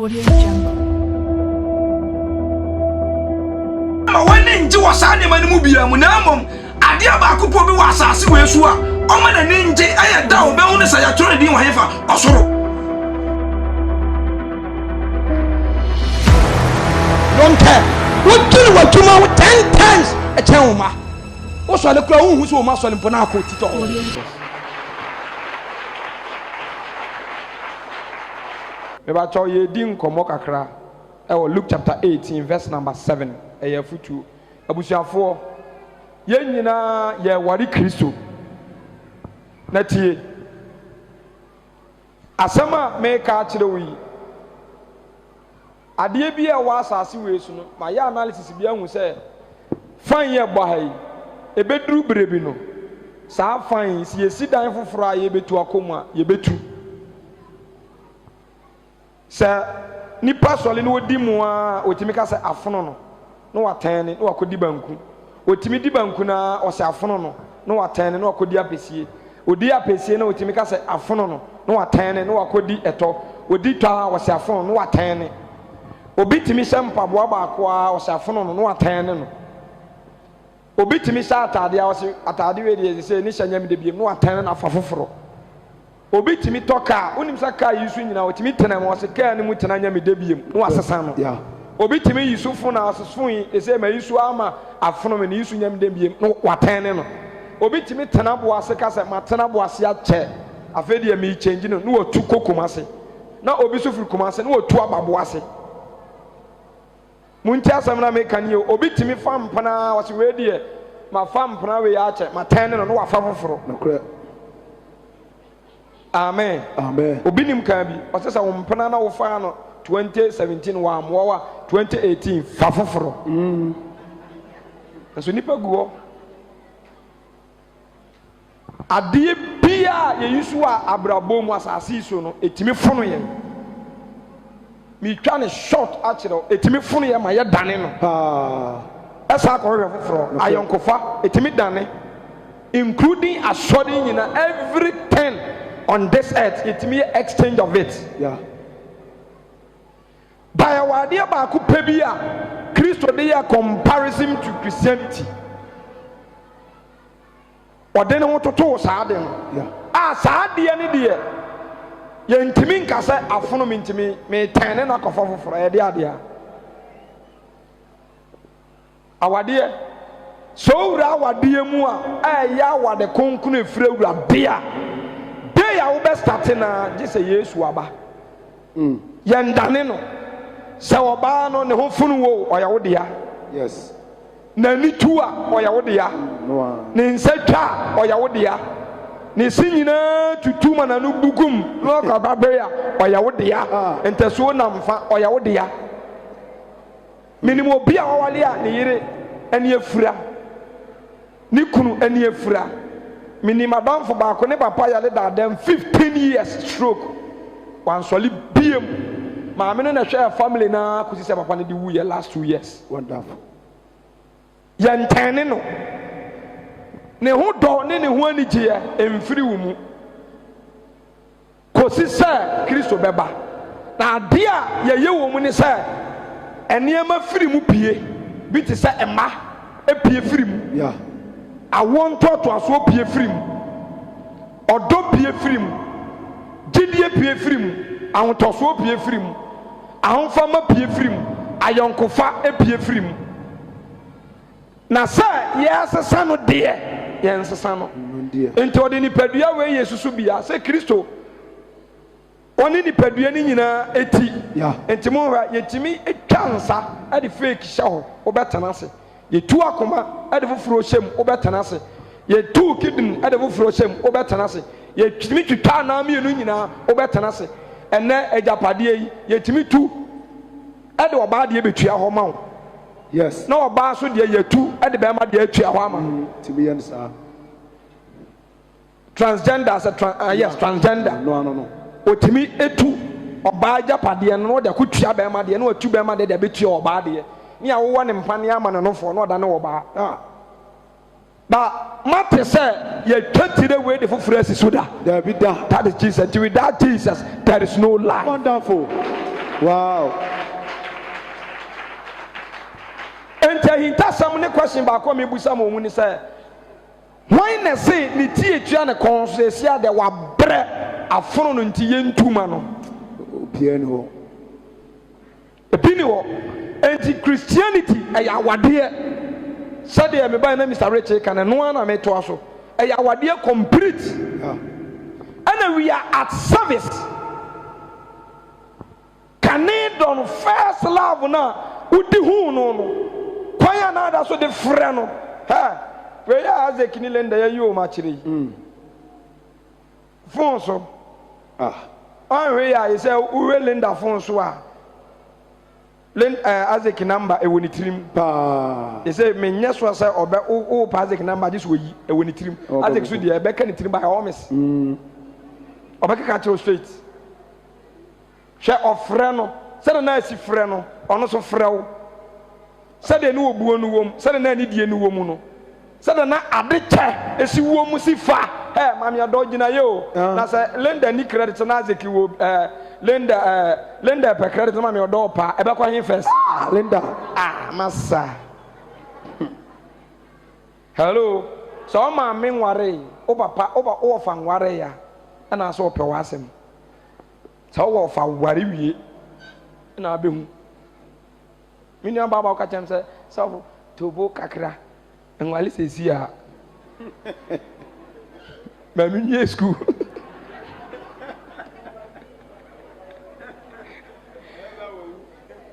Audio Jungle. When into was animal mubia munamum, Adia Bakupo was a Siwesua, Oman and Ninja, I had down bonus I had turned in Wafa, Osoro. Don't care. What do you want to know 10 times a Chama? Also, the crown who's almost on Ponaco Tito. Eba cho ye din komo kakra e wo Luke chapter 18 verse number 7 e ye futu abusuafo ye nyina ye wari Kristo na tie asama me ka kire wi ade bi e wa asase we su no ma ya analysis bi ahu se fan ye gbo ha yi e beduru brebi no sa fan si ye si dan foforo a ye betu akoma ye betu sɛ nipa sɔle no odi mu a otimi ka sɛ afono no no watɛn ne no wakodi banku otimi di banku na ɔsɛ afono no no watɛn ne no wakodi apesie odi apesie na otimi ka sɛ afono no no watɛn ne no wakodi ɛtɔ odi twa ɔsɛ afono no watɛn ne obi timi hyɛ mpaboa baako a ɔsɛ afono no no watɛn ne no obi timi hyɛ atade a ɔsɛ atade we de sɛ ne hyɛ nyam de biem no watɛn ne na afa foforo obi timi toka unim sa ka yisu nyina otimi tena mo se ka ne mu tena nya me debiem no asesa no yeah obi timi yisu fo na asesfo yi ese ma yisu ama afono me ne yisu nya me debiem no waten ne no obi timi tena bo ase ka se ma tena bo ase ache afedi e me change no no otu kokoma se na obi so firi koma se no otu ababo ase munti asam na me kan ye obi timi fam pana wase we de ma fam pana we ya ache ma ten ne no wafa foforo no Amen. Amen. Obinim kan bi osesa wo mpena na wo fa no 2017 wa amwa 2018 fa foforo. Nso nipa guo. Ade bia ye yisu a abrabo mu asase so no etimi fono ye. Mi twa ne short a kire etimi fono ye ma ye dane no. Esa ko hwe foforo ayonkofa etimi dane including assuring in everything on this earth, it means exchange of it. Yeah. By our dear Baku Pebia, Christo they are comparison to Christianity. Or then want to toss Sarden. Yeah. Ah, Sardi any dear. Yen Timin Cassa, a phone to me, may turn and a coffin for a dear. Our dear. So, our dear Mua, ya what the concrete fraud dear. Ya wo best start na just say Yesu aba yan dane no se oba no ne ho funu wo oya wo dia yes na ni tu a oya wo dia no ne nsatwa oya wo dia ne sinyina tutu mana no bugum no ka babe ya oya wo dia enteso na mfa oya wo dia minimo bia wawale a ne yire ene afura ni kunu ene afura mini madam for back ne papa ya le da dem 15 years stroke wan soli biem ma me no na hwe family na kusi se papa ne di wu ye last 2 years wonderful yan tane no ne ho do ne ho anigye emfiri wu mu kosi se Kristo beba na ade a ye wo mu ne se eniema firi mu pie bi te se ema epie firi mu yeah awon to aso pie firi mu odo pie firi mu gidie pie firi mu awon to so pie firi mu ahonfa ma pie firi mu ayonkofa epie firi mu na sa ye asesa no de ye nsesa no enti odi ni padua we yesusu bia se Kristo oni ni padua ni nyina eti enti mo hwa yetimi etwa nsa ade fake hye ho obetana se yetu akoma ade foforo hyem obetana se yetu kidin ade foforo hyem obetana se yetimi twitwa na mienu nyina obetana se ene ajapade yi yetimi tu ade oba de betua ho ma wo yes na oba so de yetu ade be ma de atua ho ama tibi yen sa transgender as a yes transgender no otimi etu oba ajapade no de akotua be ma de na atu be ma de betua oba de ni a wo ne mpane ama no fo no da ne wo ba ba mate say ye twetire we de foforo asisuda there be that is Jesus. Without Jesus there is no life. Wonderful. Wow. Enti ahintasam ne question ba ko mebusa mo hu ni say why na say ni tie tua ne konsesia de wa bre afono no nti yentuma no Piano. Epini wo enti Christianity aya wade sade me ba na Mr. Richard kan no na me to aso aya wade complete and we are at service kane don first love na udi hu no kwanya na da so de frɛ no ha we ya azekini lenda ya yo ma kire phone so we ya is say we lenda phone so a len azeki number e woni trim Pa. e say me nya so say obe o pa azeki number dis wo yi e woni trim azeki so de e be ka ni trim ba o miss obe ka kire straight she ofre no se na asi frɛ no ono so frɛ wo se de no obuo no wom se de na ni die no wom no se de na ade che esi wom si fa mami ado gina yo na se lenda ni credit na azeki wo lenda pe credit mami odo pa e be kwa hin first Linda. Massa. Hello. So ma me nware o papa o fa nware ya na so pe wasem so wo fa ware wie na be hu mini aba ba ka chem se so tobo kakra nwale sesi a ma mi nye school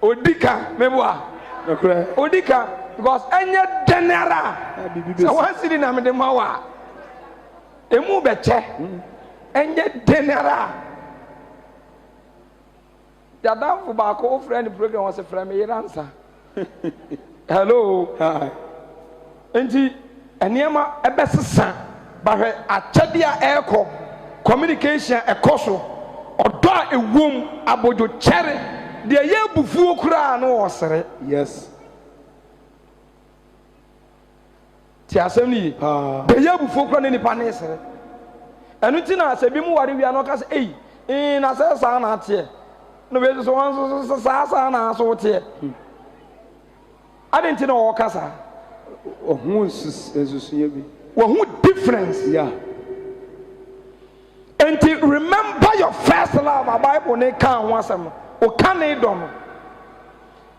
odika meboa odika because enye general so one city na me de mawa emu beche enye general yada fu ba ko friend program was friend me answer hello Hi. enti eniema ebesesa ba hwe achade a eko communication ekoso odo a ewom abojo chere de ye bufuo kura no osere Yes. ti asem ni de ye bufuo kura ne nipa ne sere enu ti na se bi mu ware wi ano ka se na se sa na ate no be so wan so sa na so te adenti na o kasa Who is bi. who difference Yeah. and to remember your first love a Bible ne kan ho asem o kan ne dom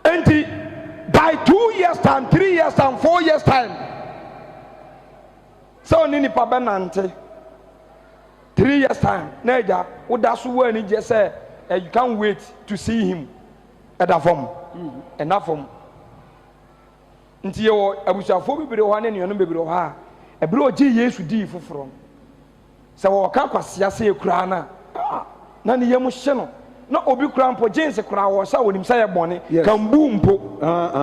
and by 2 years time 3 years time 4 years time so ni nipa benante 3 years time na eja wo da so wa ni je say you can't wait to see him at that form and that form nti yo abusuafo bibire ho na nuano bibire ho a ebire oje Yesu di foforo se wo ka kwasia se ekura na ne yemu hye no na obi kura mpo jinse kura wo sha wonim sa ye bone kan bu mpo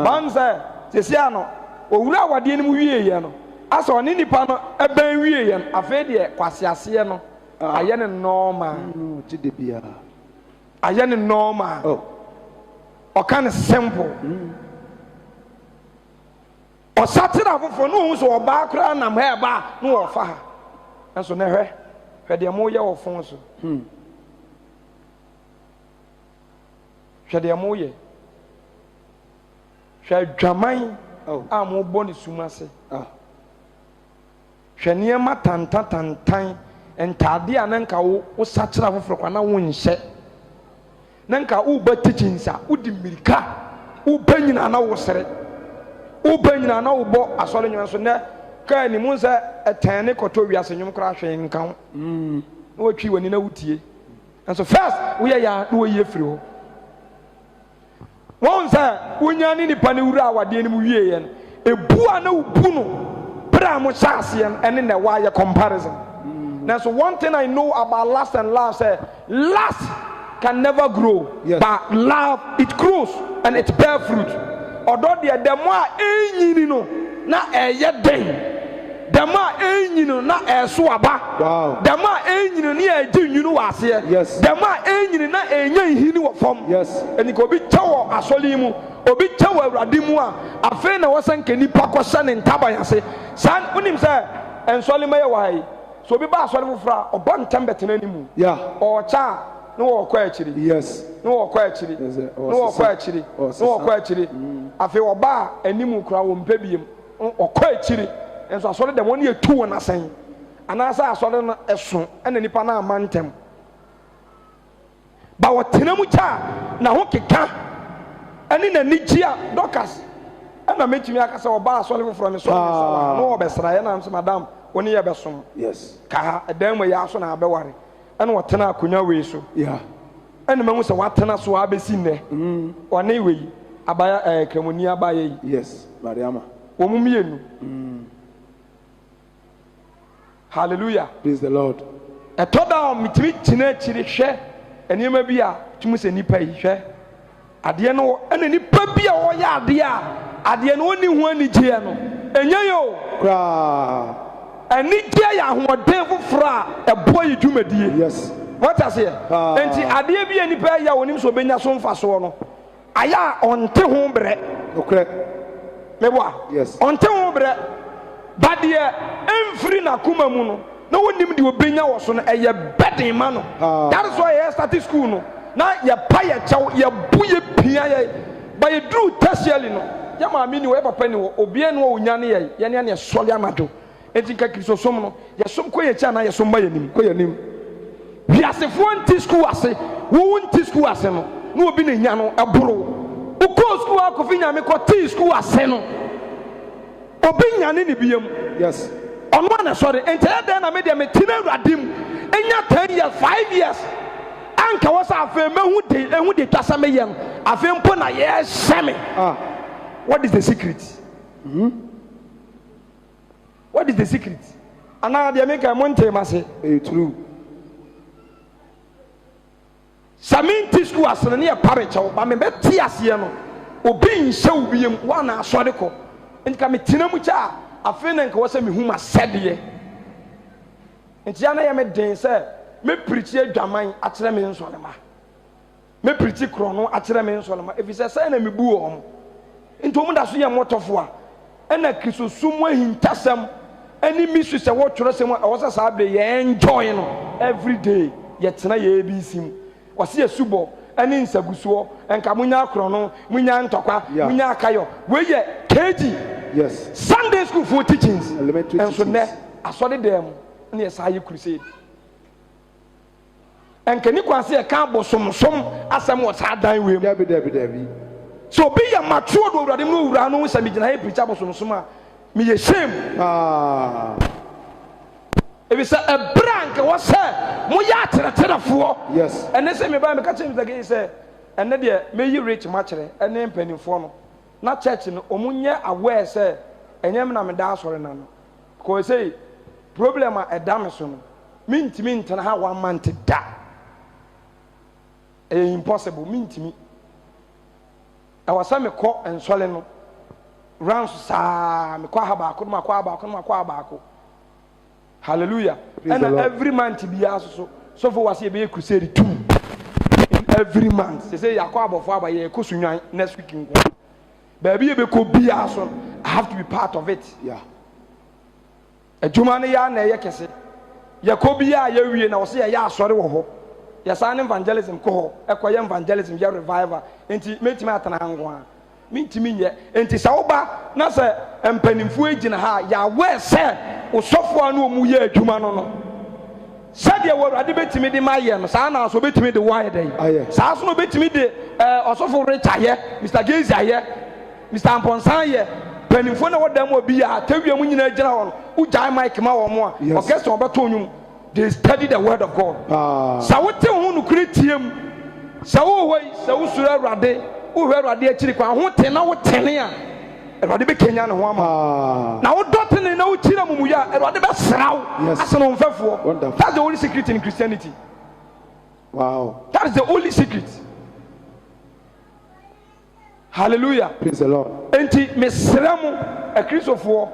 banza sesi ano owura wade ni mu wie ye no asa oni nipa no eban wie ye no afa de kwasia se no aye ne normal Jide bia. aye ne normal o kan simple o satira fofo no hu so oba kura nam ha ba no o fa ha enso ne hwe de mo ye wo fon so hwe de mo ye hwe dwaman mo bo ni sumase hwe ne ma tantan entade ananka wo satira fofo kwa na wo nhye nanka wo ba tichinsa wo di mirika wo banyina na wo sere wo banyina na wo bo asore nyon so ne ka ni mu nsa etane koto wiase nyum kra hwe nkan wo twi wani na wutie enso first wo ye ya wo ye firi ho won sa wonya ni nipa ne wura awade ni mu wie ye ebu a na ubu no bra mo chance ye ene na wa ye comparison now so one thing I know about lust and love say lust can never grow but love it grows and it bear fruit although the more enyini no na eye den the more enyini na eso aba the more enyini na eji nyunu wase the more enyini na enya hini wo fom eni ko bi tawo asoli mu obi tawo awrade mu a afi na wosanke nipa ko hye ne ntaban ase san unim say ensoli maye wai so obi ba asoli fufra obo ntem betena ni mu o cha no wo kwa akiri yes no wo kwa akiri no wo kwa akiri no wo kwa akiri afi oba animu kura wo mpebiem wo kwa akiri enso asore dem woni etu won asan anasa asore no eso ena nipa na amantem ba wo tenamu cha na ho keka eni na nigia dokas ena metimi akasa oba asore foforo ne so no wo besra ye na am madam woni ye besom yes ka dan mo ya so na abeware ena wo tena akonya we so yeah ena mahu se watena so abesi nne one we abaya kremoni abaya yi yes mariama wo mu mienu hallelujah praise the lord etoda mitimi tina chiri hwe enema bi a tumu se nipa yi hwe ade no ena nipa bi a wo ya ade no oni hu ani gie no enye yo kra ani gie ya hoden foforo a ebo yi dwumadie yes what I say enti ade bi nipa ya wonim so benya so mfa so no aya onte ho bre okre meboa yes onte ho bre bade emfiri na kuma mu no na wonim de obenya wo so no eye beden ma no that is why you start school no na ye pa ye chaw ye bu ye pia ye ba ye dru tertiary no ya ma mi ni we papa ni wo obie no wo nya ne ye ne ne sole amado enti ka kristo som no ye som ko ye cha na ye som ba ye nim ko ye nim wiasefo anti school ase wo anti school ase no na obi na nya no eboro uko school akofi nya me ko ti school ase no obi nya ne biem yes ono na sorry entere den na me de me tina awradim enya 10 years 5 years anka wasa afa mehu de twasa me yen afa mpo na ye sheme what is the secret what is the secret ana de me ka monte mase true Saminti school asene ne parecho ba me beti ase no obi nhye ubiem wa na asore ko nka me tinamu cha afi na nka wose me huma sede nti ya na ye me den se me preach adwaman akere me nsole ma me preach krono akere me nsole ma efi se na me bu o nti omu da so ye motofo a ena krisosumu ahintasem ani misu se wo tworo sem a wo se sa abre ye enjoy no every day ye tena ye bisim wasi esubo ani nsagusuo enka munya krono munya ntokwa munya akayo we ye KG yes Sunday school for teachings elementary and so ne asode dem na yesa ye crusade enka ni kwase e kan bosomsom asem wo sa dan we dabi so be ya mature do urade mu ura no se me gina he preacher bosomsom a me ye shame ebi se e brank wo se mo ya tereterefo yes ene se me ba me ka chem zage se ene de me yi rich ma kire ene mpanimfo no na church no omunye aware se enyem na me da asore na no ko say problem a edam so no mintimi ntana ha 1 month da impossible mintimi awasa me ko ensole no rounds sa me kwa ha ba ko ma kwa ba ko ma kwa ba ko hallelujah and every month be aso so for was be crusade 2 in every month they say yakwa abofo abaye ekosunwan next week nko baby e be ko bi aso I have to be part of it yeah adwuma ne ya na ye kese yakobi ya ya wie na wo se ya asore wo ho ya san evangelism ko ho ekoye evangelism ya revival enti metimi atana ngwa mintimi nye enti sawoba na se empanimfu agina ha ya we se osofo anu omu ye adwuma no sadia wo ade betimi de maye no sa na so betimi de why dey sa so no betimi de osofo richa ye Mr. Gezi aye Mr. Amponsan ye panimfu na wodam obi ya tawiam nyina agina ho ujai mic ma wo mo a orchestra obeto onwum they study the word of God sa wote ho no kretiem sa wo hoi sa wo sura awrade wo hwe awrade akiri kwa ho te na wo tene a awrade be kenya ne ho ama na wo dotene na wo kira mumuya awrade be sraw aseno mfafo that's the only secret in Christianity wow that is the only secret hallelujah praise the Lord enti mesramu a Christopher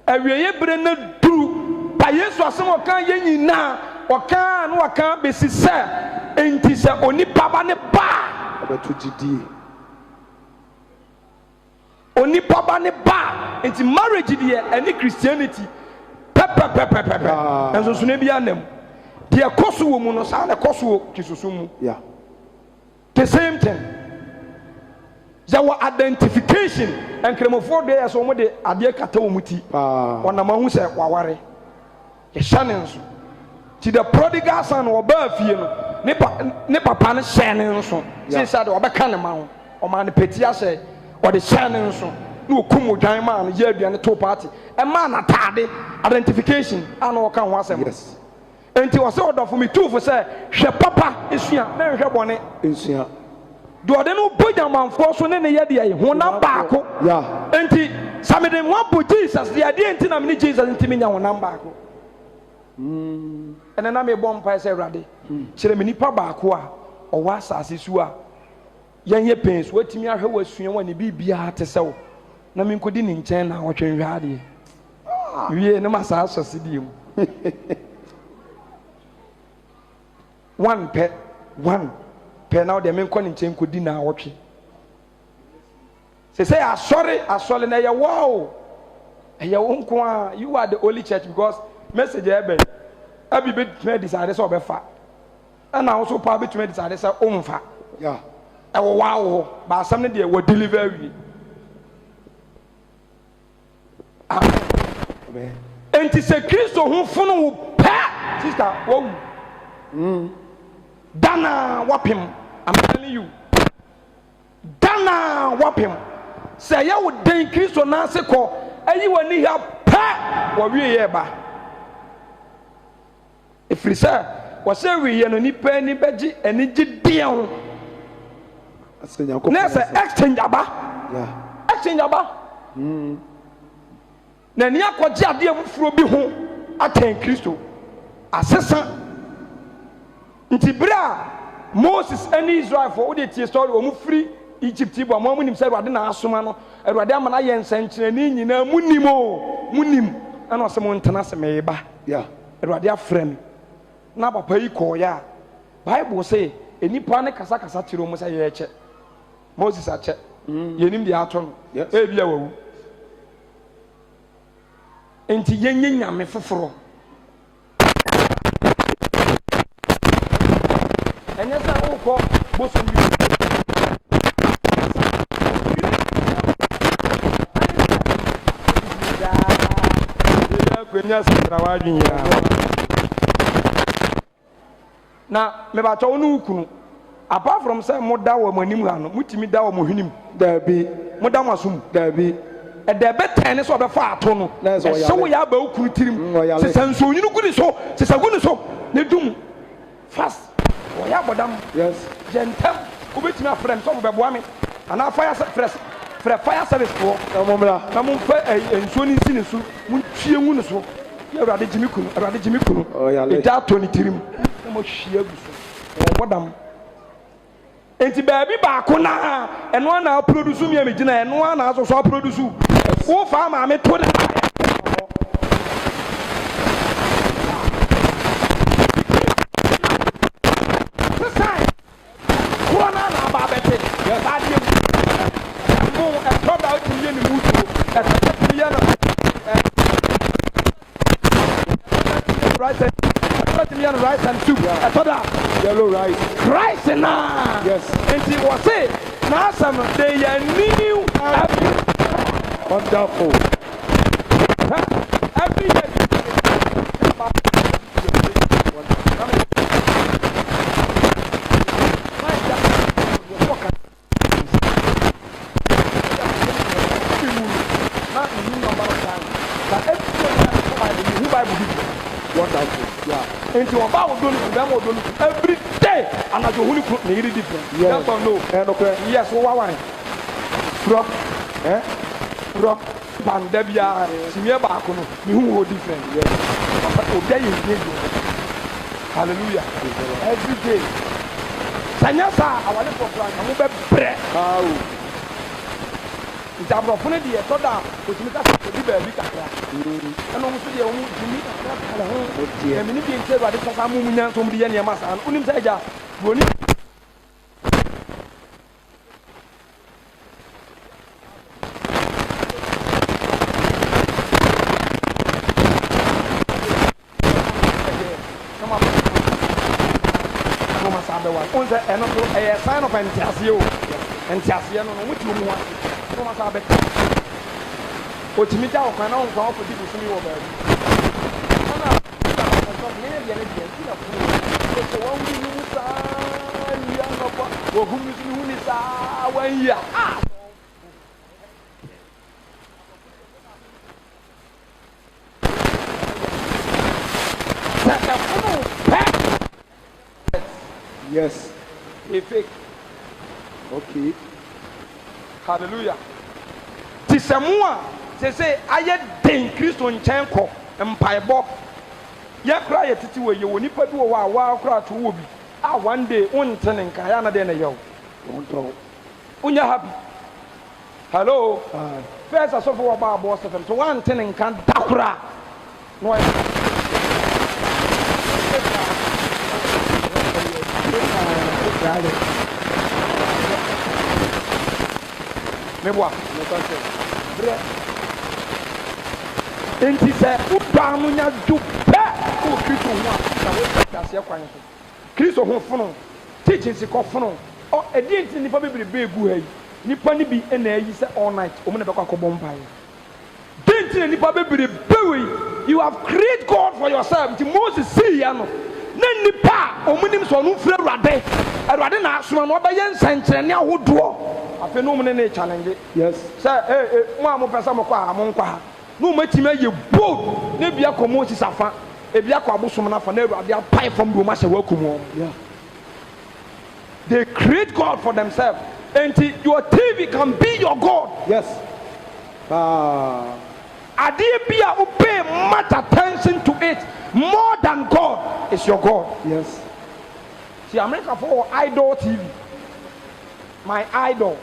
awieye bre na duru ba Yesu asem okan ye nyina okan no okan besi se enti se onipa ba ne ba abeto gidi onipa ba ne ba enti marriage die any Christianity pepe enso so na bia nam deɛ kɔ so wɔ mu no saa na kɔ so wɔ kisusu mu. Yeah. The same thing. There were identification and cremophore there so much the adeɛ kata wɔ mu ti. Ɔnam ahu sɛ waware. Yɛhyɛ ne nso. Ti the prodigal son ɔbaa fie no ne papa no hyɛ ne nso. Sɛ de ɔbɛka ne ma ho. Ɔma ne peti ahyɛ ɔde hyɛ ne nso. Na okum odwan maa no yɛ aduane to party. Ɛmaa na taade identification ana ɔka ho asɛm. Yes. Enti wɔ sɛ ɔdɔfo mi tuufo sɛ hwɛ papa esua na nhwɛ bɔne. Esua. Do ɔde no bɔ nyamanfoɔ so ne ne yɛ deɛ honam baako. Yeah. Enti samede mo abɔ Jesus deɛ adeɛ nti na me ne Jesus nti me nya honam baako. Ɛnɛ na me bɔ mpae sɛ Awurade kyerɛ me nipa baako a ɔwɔ asase so a yɛnyɛ pɛn so watumi ahwɛ wasua wɔ ne biribiara te sɛ wo na me nkɔdi ne nkyɛn na wɔtwe nhwɛ adeɛ. Wie ne ma saa asɔ sidie mu. One pɛ na ɔde me nkɔ ne nkyɛn nkɔdi na awɔtwe. Sɛ asɔre na ɛyɛ wow ɛyɛ wo nko a you are the only church because message ɛbɛn abi bɛtumi decide sɛ ɔbɛfa ɛna wo so paa bɛtumi decide sɛ ɔmfa. Yeah. Ɛwɔ wow hɔ baasɛm no deɛ wɔ deliver awie. Amen. Enti sɛ Kristo ho fono wo pɛ sister wɔwu. Dana wapim, I'm telling you. Dana wapim. Say ya would den Kristo na se ko ayi wani ha pa wo wie ye ba. Efiri sɛ wo se wie ye no nipa ni beji ani gide ho. Na sɛ exchange aba. Yeah. Exchange aba. Na ni akɔgye ade afufuro bi ho aten Kristo. Asesa nti bra Moses any Israel for wo de tie story omu free Egypt bo mo munim say Awurade na asoma no Awurade ama na yɛ nsankyerɛni nyina munim ana ɔsɛ mo ntena sɛ meba. Yeah. Awurade afrɛ me na papa yi kɔ ya Bible say enipa ne kasa kyerɛ mo sɛ yɛ kyɛ Moses akyɛ yenim de ato no ebi a wawu enti yenye nyame foforo. Ɛnyɛ sɛ wokɔ bosom bi na mebatɔ wo ne wokunu apart from sɛ moda wɔ mo anim ha no motumi da wɔ mo hwenim Dabi. moda mo asom Dabi. ɛdɛ bɛtɛn ne sɛ ɔbɛfa ato no ɛhyɛ wo yɛ aba wo kunu tirim sesɛ nsonyini gu ne so sesɛ gu ne so ne dum fast ɔyɛ abɔdam. Yes. Jentem wobɛtumi afrɛ m sɛ wobɛboa me anaa fire service foɔ na momfa nsuo no nsi ne so montwie ngu ne so yɛ Awurade gyimi kunu ɛgya atɔ ne tirim na mahwie agu so ɔbɔdam. Enti baabi baako na ɛno ana aproduce mia megyina ɛno ana aso so aproduce wofa maame to ne rice and soup. Yellow rice. Rice na. Yes. And it was it. Now some they are new. Wonderful. Every year. Into a bow every day, and as a holy cook, nearly different. Yes, or no, yes, from Pandebia, Simia Bacono, you were different. Yes, hallelujah, every day. Sanyasa, our little plan, and we bread. It's a opportunity, a soda, which makes us a bit and almost the only Jimmy, and many things said, but it's a movement from the Yamasa and Unimsaja. Come on. say eno so a sign of entiase o entiase no no muti mu ase no ma sa be o timi da o kan na o kan o fodi busumi wo ba na so ne ye ne die ti na fu o so won wi ni sa ya no ba wo hu mi ni hu ni sa wan ya Yes. A fake. Okay. Hallelujah. Tisemua say aye den Kristo nchen ko mpaebo. Ye kra ye titi we ye woni padu wo wa kra to wo bi. Ah one day untene nka ya na de na yo. Wonto. Unya happy. Hello. Ah. First asofo wo ba abo sefem. So one tene nka dakura. No Meboa, enti sɛ woba no nya du pɛ wo Kristo ho a na wohyɛ aseɛ kwan so Kristo ho fono teaching si kɔ fono ɛdi enti nipa bebrebe egu ha yi nipa ni bi ɛna ayi sɛ all night ɔmo na bɛkɔ akɔbɔ mpaeɛ di enti na nipa bebrebe wei you have created God for yourself nti Moses see ya no na nipa ɔmo nim sɛ ɔno mfiri Awurade na asoma no ɔbɛyɛ nsɛnkyerɛnne ahodoɔ afei no ɔmo ne challenge Yes. sɛ mo a mo pɛ sɛ mo kɔ a mo nkɔ ha na ɔmo atumi ayɛ bold na ebi akɔ Moses afa ebi akɔ abosom nafa na Awurade apae fam de ɔmo ahyɛ wakum wɔn. Yeah. They create God for themselves and your TV can be your God. Yes. Ah. Adeɛ bi a wo pay much attention to it more than God is your God. Yes. See, America for idol TV. My idol.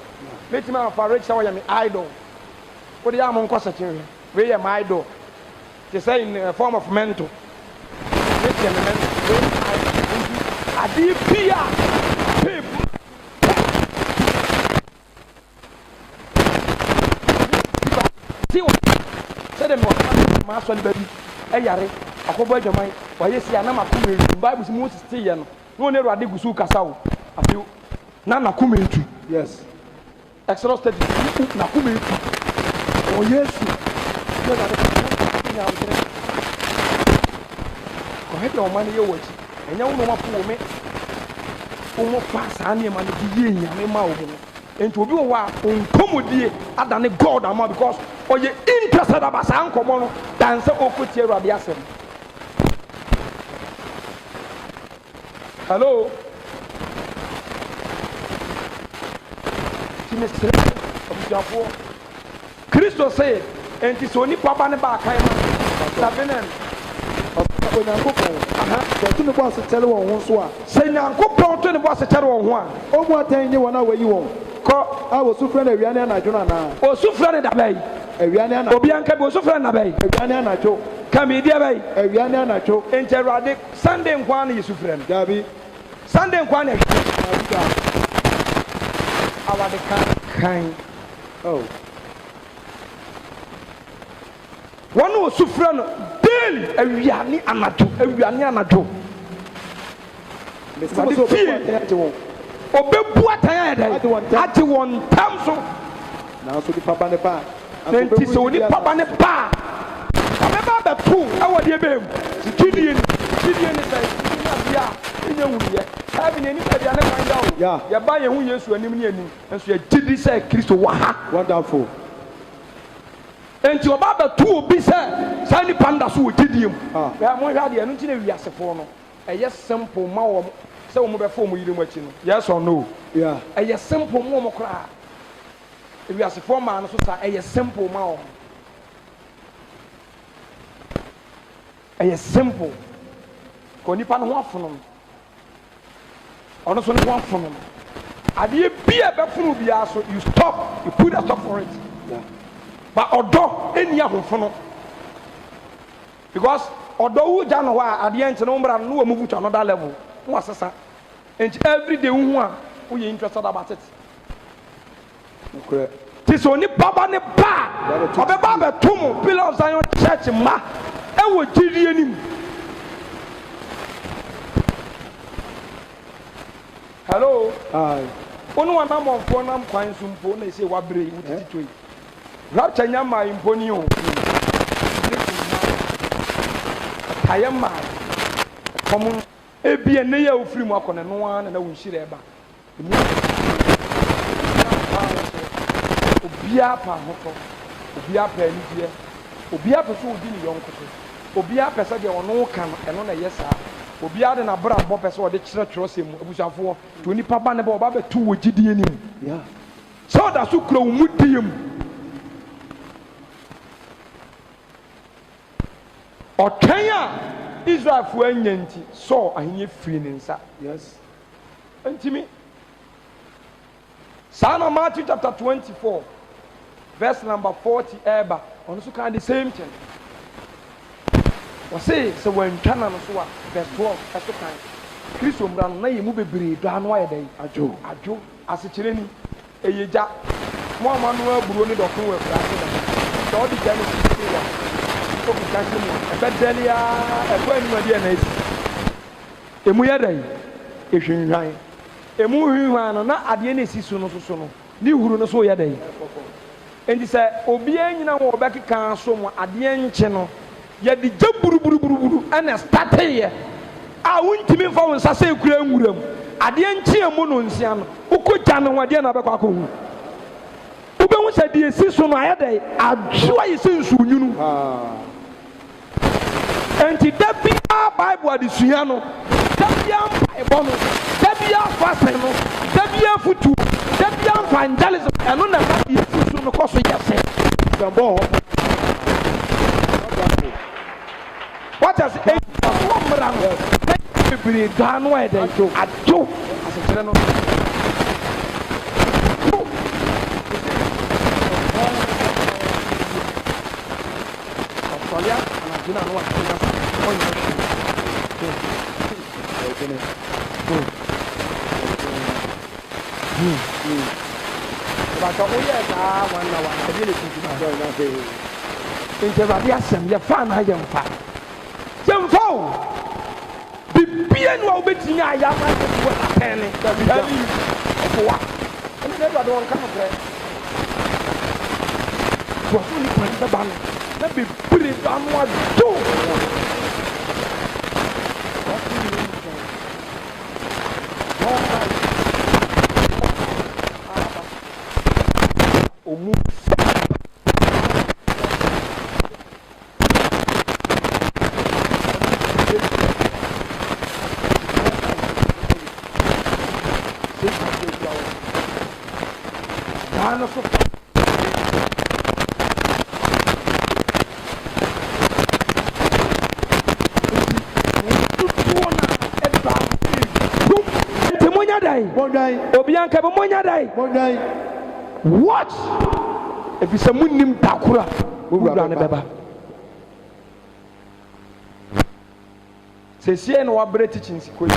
Let me have a rich my idol. What do you want to say? We are my idol. They say in the form of mental. See what? Say them what? Master baby. Hey, yare. Akobo jamai. Why you see anama kume? Bible says Moses stay here. No ne rade gusu kasao afiu na kumetu. Yes. Exodus 30 na kumetu o Yesu no na na ko hebe o mane ye wachi enya wo no mapo me o mo fa sa ne ma ne di ye nyame ma wo no enti obi wo wa onkomodie adane God ama because oye interested about sa nkomo no dan se okotie Awurade asem. Hello. Christo say, and it's only Papa and back. Sabinen. To the boss to tell one so. Say now, go down to the boss to tell one. Oh, what time you want away you won't. I was so friendly, Rihanna and I do not. Oh, so friendly that way. Rihanna, Obianca was so friendly that way. Rihanna and I do. Come in, dear way. Rihanna and I do. Interradic Sunday and one is friend. Gabby. Sunday and one. Our kind. Oh. One was so friend daily. Ewiani anato. Obebu ataya de. Ati won tam so. Now so the papa ne ba. Nti so ni papa ne ba. Abeba be tu e de be. Kidie ni say. Bia enye wuye. Abi ne ni pa bia ne kan dawo. Yeah. Ya ba ye hu Yesu anim ni anim. Enso ye gidi say Kristo wa ha. Wonderful. Enti oba be tu obi say say ni panda so gidiem. Ya mo hwa de enu nti na wiasefo no. Eye simple ma wo say wo mo be fo mo yire mo achi no. Yes or no? Yeah. Eye simple mo kra. Wiasefo ma no so sa eye simple ma wo. Eye simple. Ko nipa no ho afono. Ono so ne ho afono. Ade bia be funu bia so you stop, you put a stop for it. Yeah. But odo eni ahofono. Because odo wu ja no wa ade ente no mbra no move to another level. No asesa. And every day wu a we interested about it. Okay. This only baba ne ba. Obeba be tumu Pillar of Zion Church ma. E wo gidi anim. hello Aye. onu wa nam onfo nam kwan so mpo na ese wa bre wo titoi rapture nyama impo ni o tayɛ maa kɔm ebie ne yɛ ofiri mu akɔ ne no ara na wo nhyira ɛba emu obia pa ahotɔ obia pa anigyeɛ obia pɛ so odi ne yɔnko so obia pɛ sɛ deɛ ɔno ka no ɛno na ɛyɛ saa obia de n'abra bɔ pɛ sɛ ɔde kyerɛkyerɛ sɛ mu abusuafoɔ to nipa ba ne ba ɔba bɛtu wɔ gyidie nim sɛ ɔda so kura wo mu die mu ɔtwɛn a Israelfoɔ anya nti Saul ahenya firi ne nsa Yes. ntimi saa na Matthew chapter 24 verse number 40 ɛɛba ɔno so kan the same thing wɔse sɛ wɔantwa na no so a verse 12 ɛso kan Kristo mmara no na yɛ mu bebree dɔ ano ayɛ dɛn adwo asekyerɛ ni ɛyɛ gya mo ama no aburo ne dɔko wɔ afurase da sɛ ɔde gya no sisi wɔ obi kanti mu ɛbɛdɛli ya ɛkɔ anim adeɛ na esi emu yɛ dɛ ehwinhwan emu hwinhwan no na adeɛ na esi so no ne huru no so yɛ dɛ enti sɛ obiara nyina wɔ ɔbɛkeka so mu adeɛ nkye no yɛde gya buruburuburu ɛna starte yɛ a wontumi mfa wo nsa sɛ ekura nwura mu adeɛ nkye mu no nsia no wokɔ gya no ho adeɛ na bɛkɔ akɔ hu wobɛhu sɛ deɛ esi so no ayɛ dɛ adwoa yɛ sɛ nsuonwunu enti da bia Bible adesua no da bia mpaebɔ no da bia fasting no da bia futu da bia evangelism ɛno na ba yɛsi so no kɔ so yɛ sɛ Gambo. what has eight wɔn mmara no na bebree dɔ ano ayɛ dɛ adwo asekyerɛ no ɔsɔlea anadwo na no wa bàtà ó yẹ ká wọn na wà ẹbí lè tuntun náà nti ẹbàdí asẹm yẹ fa náà yẹ nfa o bibie ni wa o bẹ ti ní àyà máa yẹ fún wọn apẹni ẹbí ẹfọ wa ẹni ní ẹbàdí wọn kàn fẹ wọ́n fún ní pẹ̀lú bẹ́ẹ̀ bá mi na bibire dánú àdó. Omu Dano so Obianka be monya dai what if it's a munim takura wura ne beba se sie no wabre teaching sikoyi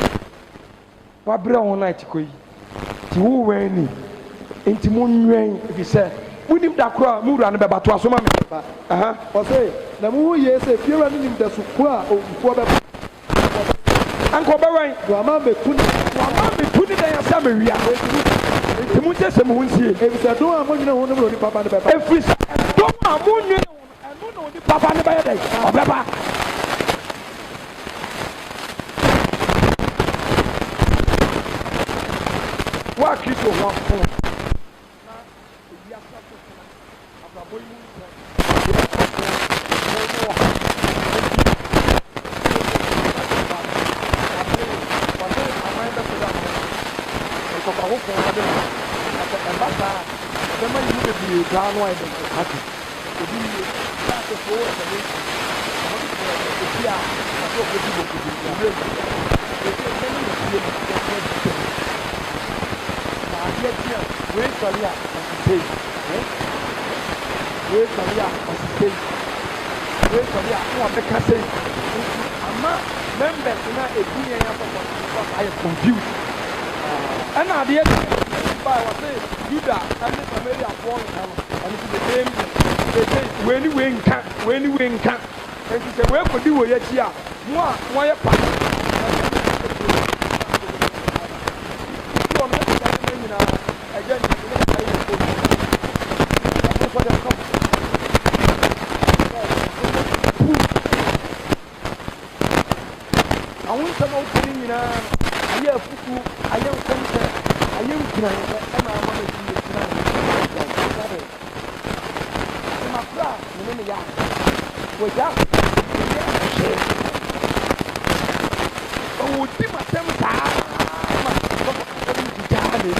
wabre on night koyi ti wo weni enti monwen if you say munim takura wura ne beba to asoma me aha o say na mu ye say fiera ni nim da suku a ofo beba anko bewan wa ma be tuni da ya sa me wia enti mu se se mu nsie e bi say do a mo nyina ho no ni papa ne beba efri sa do a mo nwe eno no ni papa ne beba dai obeba wa Kristo ho afo na ebi asa to afabo yi Koko ko na de aba sa de ma yi de bi ga no ai de hatu obi ni ta ko fo wa de ni o ti a ko ko ti bo ku ni o ti e ni ni ti na ye ti a we sori a asite we sori a asite we sori a wa be ka se ama members na ebi yan ya ko I am confused and at the end by what say Judah and Samaria fall and it's the same they say when you win can and she said where could you yet here more pa àwọn nsɛm a wokɔ ne nyinaa ayɛ afuku ayɛ nkɔmsɛ ayɛ nkuranɛ ɛna ama no si yɛgyina ne makora a mene ne yɛ wɔgya ɛyɛ ɛhyɛ ɔwɔdi matɛm saa ma bɔkɔkɔkɔ bi gyigyaa ne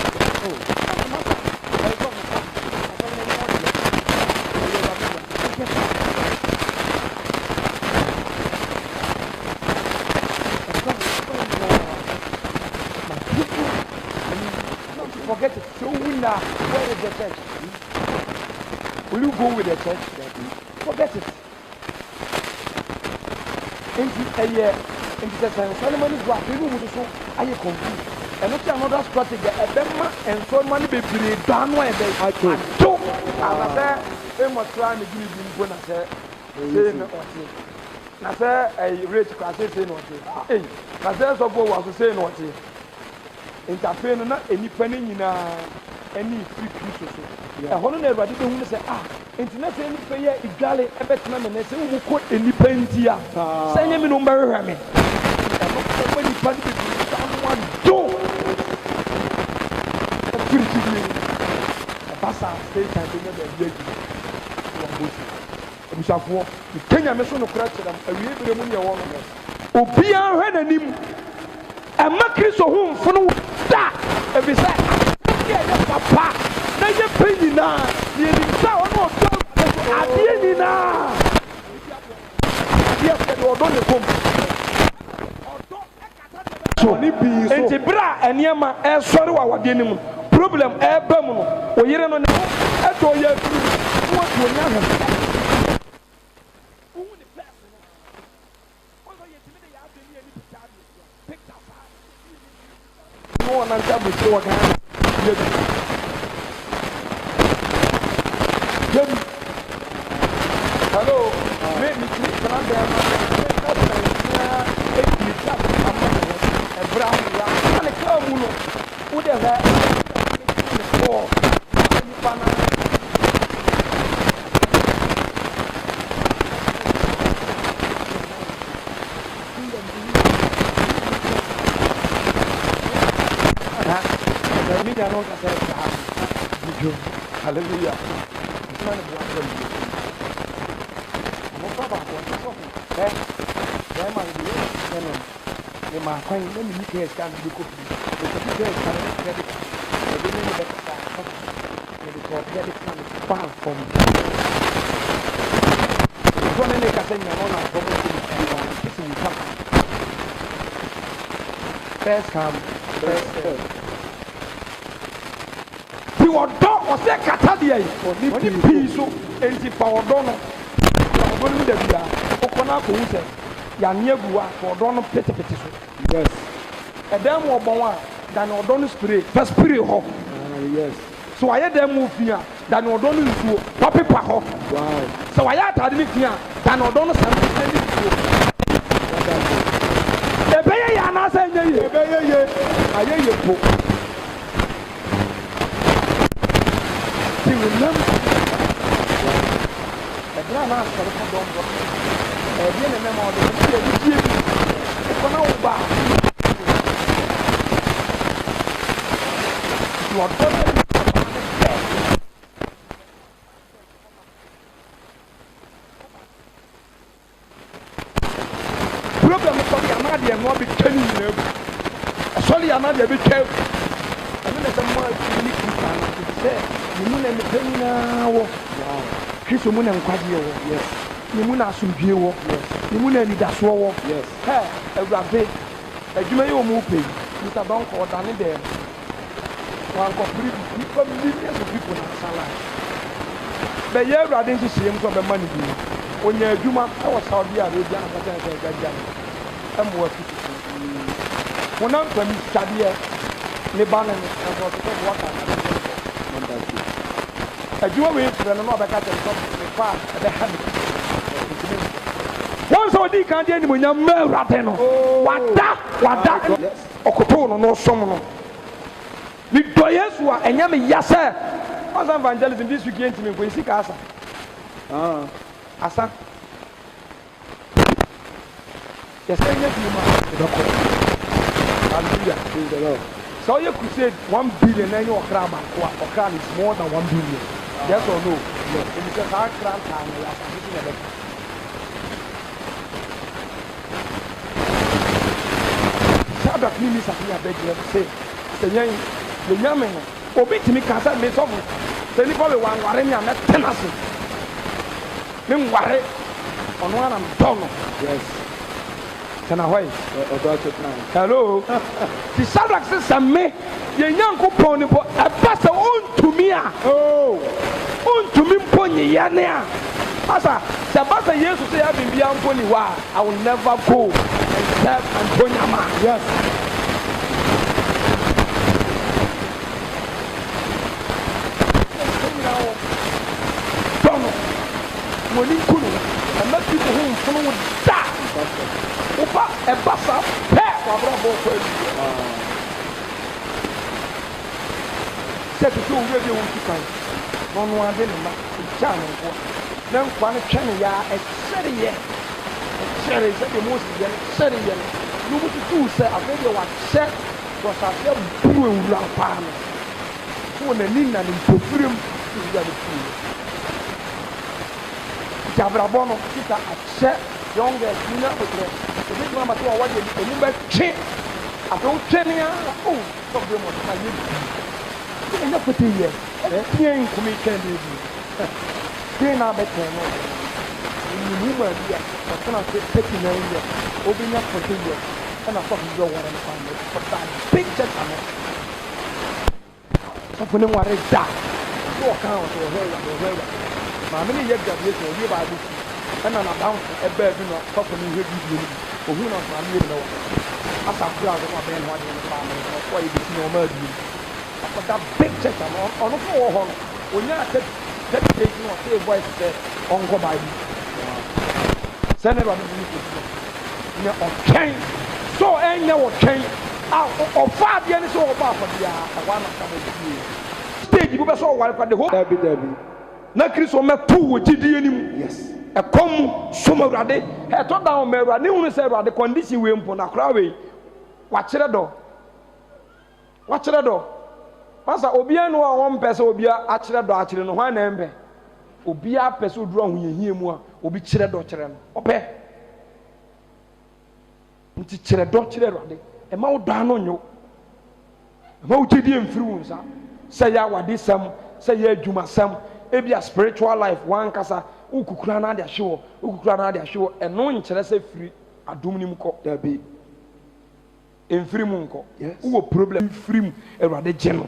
forget it. So where is the church? Will you go with the church? Forget it. Into the sense, Solomon is what people would so are you confused? And look at another strategy. A Bema and Solomon be done where they are to. And I said, they must try to give you when I said, I said, a rich class say no. Hey, I said, so was to say no. Interfere na enipa ne nyinaa ani free Kristo so ɛhɔ no na Awurade bɛhu ne sɛ internet enipa yɛ idwale ɛbɛtena me ne sɛ wo kɔ enipa nti a sɛ nyɛ me no mbɛhwehwɛ me ɛno kɔ enipa ne bɛbi sa no ado ɛfiri ti bi ɛbasa satan bi ne bɛbi agi wɔ bosi abusafoɔ kenya me so no kora kyerɛ m awie bere mu ne ɛwɔ no obiara hwɛ n'anim ɛma Kristo ho mfono da ebi sɛ yɛ papa na yɛ pɛ nyinaa ne yɛnim sɛ ɔno ɔdɔ adeɛ nyinaa adeɛ fɛ de ɔdɔ ne kom ɔdɔ ɛkata ne bii so nti bere a ɛnneɛma ɛsɔre wɔ awadeɛ no mu problem ɛɛba mu no oyere no ne ho ɛdɔ yɛ afiri na wɔde onya ahɛ no one answer me so again. Hello, me click on them. Hallelujah. First come, first serve. Ɔdɔ ɔsɛ kata deɛ yi ɔne pii so enti fa ɔdɔ no ɔdɔ no da bia ɔkɔ no akɔhu sɛ yɛane agu a fa ɔdɔ no petepete so yes ɛdan mu ɔbɔn a dane ɔdɔ no spray fa spray hɔ yes sɛ wayɛ dan mu fi a dane ɔdɔ no nsuo fa pepa hɔ sɛ wayɛ atade no fi a dane ɔdɔ no sane ne nsuo ɛbɛyɛ yɛ anaasɛ ɛnyɛ yie ɛbɛyɛ yie ayɛ yie po remember the grand master of the Don again a memo of the Konoba. You are done. Problem is that Amadi and Moby Kenny, sorry, Amadi, be careful. I mean, there's a more unique thing. You mean the penny now? Chris Moon and Quadio, yes. You mean as you view, yes. You mean any that's war, yes. Hey, a rabbit, a Jumayo movie, Mr. Donk or Danny there. One complete millions of people in Salah. The year I didn't see him from the money. When you're Juma, I was Saudi Arabia, I'm working. When I'm from Sadia, Lebanon, and what adwuma wei fere no na obeka tell me fa the hand once odi kan dey animonyam ma awurade no wada okoto no no som no mi do Yesu a enya me yase was evangelism this week enti me ko isika asa Yes, I get you, hallelujah. Praise the Lord. So you could say 1 billion and your crown is more than 1 billion. Yes or no? Yes. If you say our crown time, we are submitting a letter. Shadrach means that we are begging to say, the young man, obey me, Casa, Miss Oven. Then you probably want to me, I'm not tenacity. Then worry on one I'm done. Yes. Can I wait? Hello. The Shadrach says, me, your young company, a pastor on to me. Oh, On to me, pony, Yana. Pastor, the pastor used to say, I've been beyond pony. I will never go and serve Antoniama. yes. Donald, when you couldn't, and let people who follow that. Opa, a bassa, pair, said to do really want to find. One one didn't make channel. Then one channel, ya, a city yet. Cherry said the most city yet. You would do, sir, I think you want set was a blue rampan. When the Nina in perfume is very cool. Jabrabono, Kita, a set younger, you know, the big mama to what you remember, check. I don't tell you, oh, some of them was my youth. Enough for 2 years. Clearing for me can be. Clean our better. In the woman, I cannot say 39 years. Open up for 2 years. And I fucking go one and find it. But that big gentleman. So for them, what is that? Go account or her. My many years got this or you by this. And I'm about a bed, you know, company here, or who knows, I'm here. As I feel like my man wanting the family, or why you see no murder. But that big gentleman on the floor, when you're taking or say voice said, Uncle Biden. Senator, okay. So, and you okay. Or 5 years or about for the one of the stage, you saw what the whole Debbie. na Kristo metu wogidi anim. Yes. Ekom somawrade he to down mewrade hunu se wrade condition we mpo na kra we wa kire do pasa obia no a won pese obia a kire no hwan na embe obia pese oduru ahoyehie mu a obi kire no ope nti kire wrade e ma wo do no nyo e ma wo gidi emfiri wo nsa se ya wade sam se ya adwuma sam ebi a spiritual life one kasa ukukura na de ahwe eno nkyere se firi adom nim kɔ Debbie. emfiri mu nkɔ Yes. wo problem firi mu erade gye no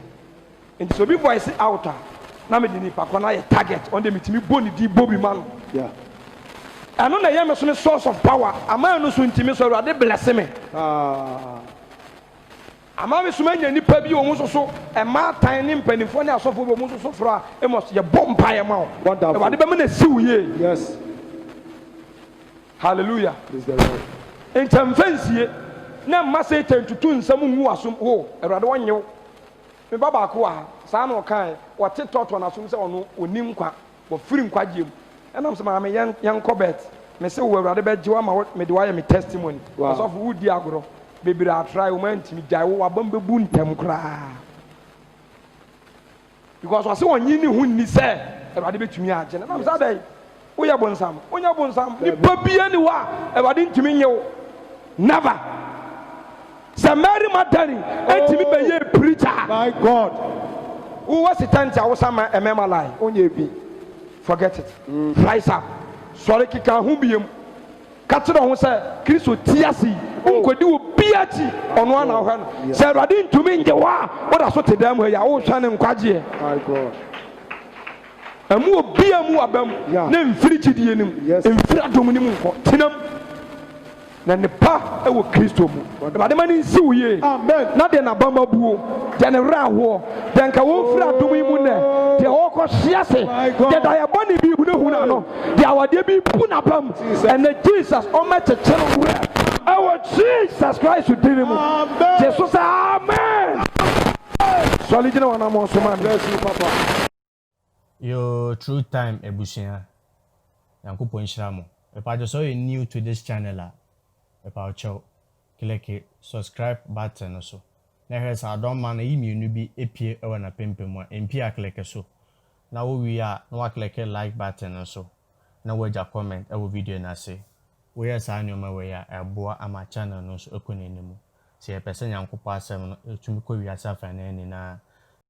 nti so bi voice out na me de ni pa kɔ na yɛ target on the mitimi boni di bobi man Yeah. eno na yɛ me so ne source of power ama no so ntimi so erade bless me ama me so manya nipa bi wo mu so ma tan ne mpanifo ne asofo bo mu so fro a emos ye bomba ye ma wo Wonderful. erade be me na siw ye. Yes. Hallelujah. Praise the Lord. Entamfansie na masa etantutu nsam ngu asom wo erade wonyew me baba ko a saa na okan wote toto na asom se ono onim kwa wo firi nkwa giem enam se ma me yan kobet me se wo erade be giwa ma me de wa ye me testimony so for wudi agoro bebre atry wo man timi jai wo abam bebu ntem kra because wase wonyi ni hu ni se erade betumi agye na say dai wo ya bonsam onya bonsam ni babia ni wa erade ntimi nyew never Samari Matani entimi be ye preacher. My God. Who was it tanti awosama emema lie Onye bi. forget it. Rise up. Sorry kika hu biem. Katro ho say Kristo tiasi nkodi obi achi ono ana ho no. Say Awurade ntumi nge wa wo da so tedam ha ya wo hwa ne nkwaje. My God. Amu obi amu abam na mfiri chidie nim. Mfiri adom nim nko. Tinam na ne pa e wo Kristo mu. Awurade mani nsi wo ye. Amen. Na de na bama buo. De ne ra ho. De nka wo mfiri adom mu ne. De wo ko hyiase. De da ya boni bi hunahuna no. De awade bi pu na bam. And Jesus o ma chechero wo. Our Jesus Christ who did him. Jesus amen. Solid na wana mo so man. Bless you papa. Your true time ebusia. Yankopon hyira mo. If I just saw you new to this channel, about chow click subscribe button no so na hwɛ sɛ adɔma no yi mienu bi epie ɛwɔ na pempem a mpi a click so na wo wi a na wa click like button no so na wagya comment ɛwɔ video na se wo yɛ saa nneɛma wɔ ya ɛboa ama channel no so ekɔ n'anim sɛ yɛpɛ sɛ nyankopɔ asɛm no etumi kɔ wi asa fa na ni na